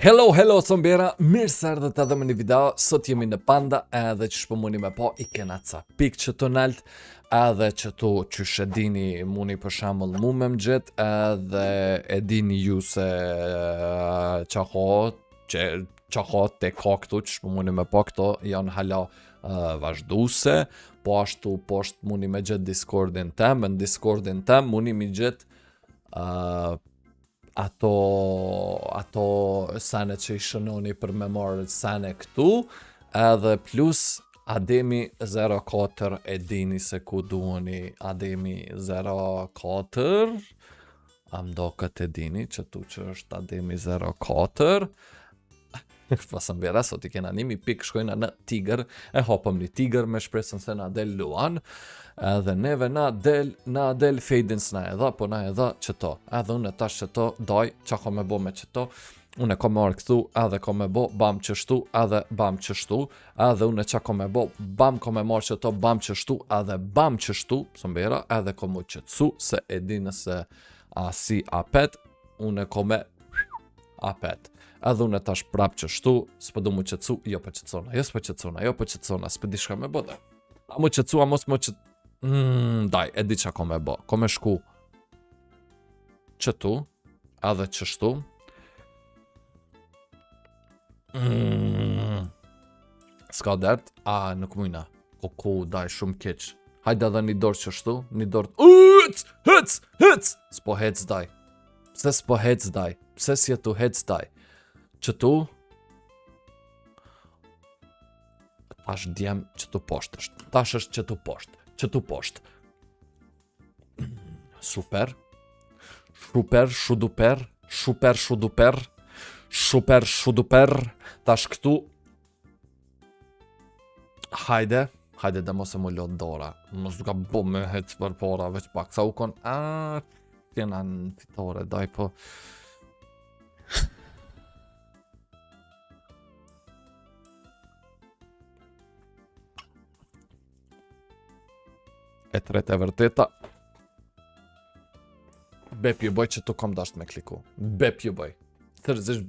Hello, zombjera, mirë se erdhët edhe me një video. Sot jemi në Panda edhe që shpëmuni me po i kena ca pikë që të nalt edhe që tu që shedini muni për shambull mu me mëgjet edhe edini ju se qahot te ka këtu që shpëmuni me po këto janë hala vazhduse, po ashtu poshtë muni me gjet Discordin tem, në Discordin tem muni me gjet ato sene që i shënoni për me marrë sene këtu, edhe plus Ademi 04 e dini se ku duoni Ademi 04, amdo këtë e dini që tu që është Ademi 04, pasën bjera, sot i kena nimi pik shkojna në Tiger, e hopëm një Tiger me shpresën se na del Luan, edhe neve na del fejdin s'na edha, po na edha qëto, edhe unë tash qëto doj, qa ko me bo me qëto, unë e ko me orë këtu, edhe ko me bo, bam qështu, edhe bam qështu, edhe unë e qa ko me bo, bam ko me marë qëto, bam qështu, edhe bam qështu, pësëmbera, edhe ko mu qëtsu, se e di nëse a si apet, unë e ko me apet. Edhe unë e tash prap qështu, s'pë du mu qëtsu, jo për qëtsona, s'pë di shka me bo dhe. A mu qëtsu, a mos mu qëtsu, daj, e di qa ko me bo, ko me shku qëtu, edhe qështu, s'ka dert, a nuk mujna, ku daj shumë keq, hajde edhe një dorë qështu, një dorë, hëc, s'po hec daj, pse s'po hec daj, pse si e tu hec daj, qëtu, tash djem qëtu poshtë është, tash është qëtu poshtë, super, shuduper, tash këtu, hajde dhe mos e mu lot dora, mos duka bo me hec për pora, veç pak, sa u kon, tjena në fitore, daj po, e tretë e vërteta, bep ju bëj që tu kom dasht me kliku, bep ju bëj, thërëzish,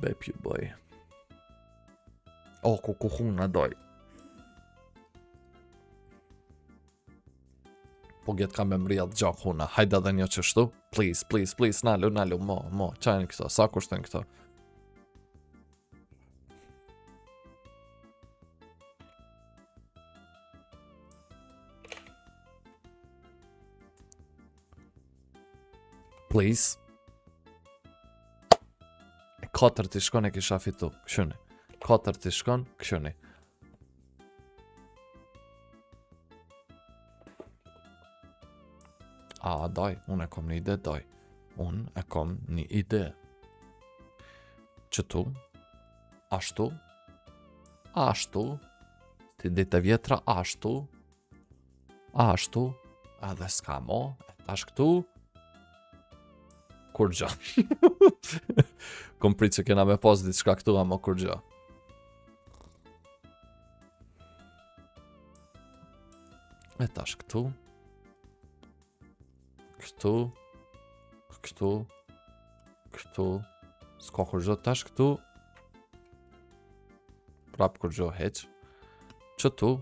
bep ju bëj, ku kuhuna doj, po gjetë kam e mrijat gjak huna, hajda dhe një qështu, please, nalu, mo, qajnë këto, sa kushten këto, please. E 4 t'i shkon e kisha fitu, këshuni. 4 t'i shkon, këshuni. Daj, unë e kom një ide, daj. Unë e kom një ide. Qëtu, ashtu, ti dite vjetra, ashtu, edhe s'ka mo, tash këtu, kur gjo. Kom prit që kena me pas ditë shka këtu, ama kur gjo. E tash këtu. S'ka kur gjo, tash këtu. Prap kur gjo heq. Qëtu.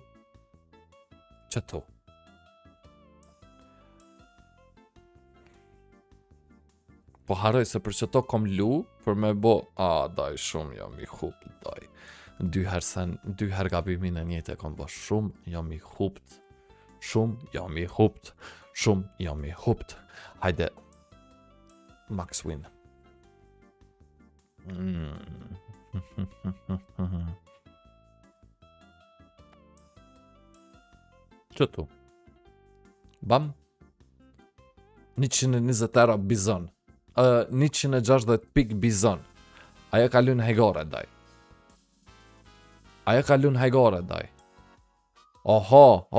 Po haroj se për që to kom lu, për me bo, daj, shumë jam i hupt, daj. Dy her gabimin e njët e kom bo, shumë jam i hupt, hajde, max win. Qëtu, bam, 120 euro bizon. 160 pik bizon. Aja ka lun hegore, daj. Oho.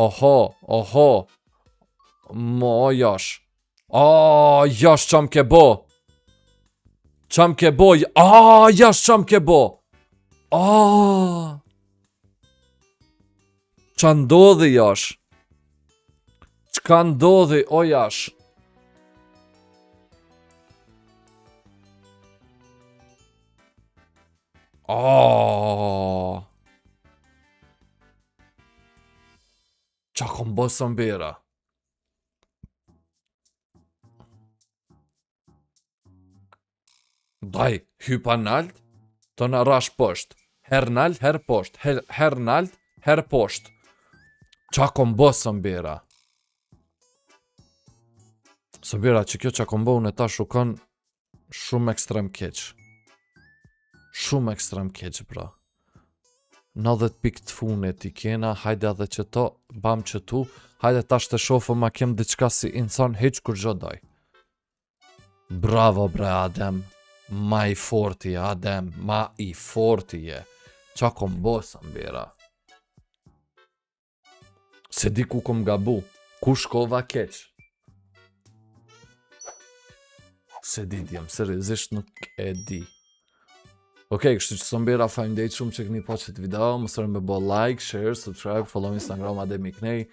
Mo, jash. Jash qam ke bo. Jash qam ke bo. Qa ndodhi, jash. Qka ndodhi, o jash. Oh! Qa kom bo Sambera? Daj, hypa nalt, të në rash posht. Her nalt, her posht. Her nalt, her posht. Qa kom bo Sambera? Sambera, që kjo qa kom bo unë e ta shukon shumë ekstrem keq. Shumë ekstrem keq, bra. 90 pik të funit i kena, hajde edhe që to, bam që tu, hajde tash të shofëm ma kem diçka si insan heq kur gjodaj. Bravo bre Adem, ma i forti Adem, ma i forti je. Qa kom bo Sambera? Se di ku kom gabu, ku shkova keq. Se di djem, seriozisht nuk e di. Okej, kështu që Sambera faleminderit shumë që keni pa qët video, mësërën me bo like, share, subscribe, follow Instagram Ademi Knej,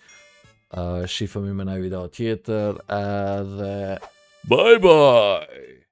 shifëm i me nëj video tjetër, edhe bye bye!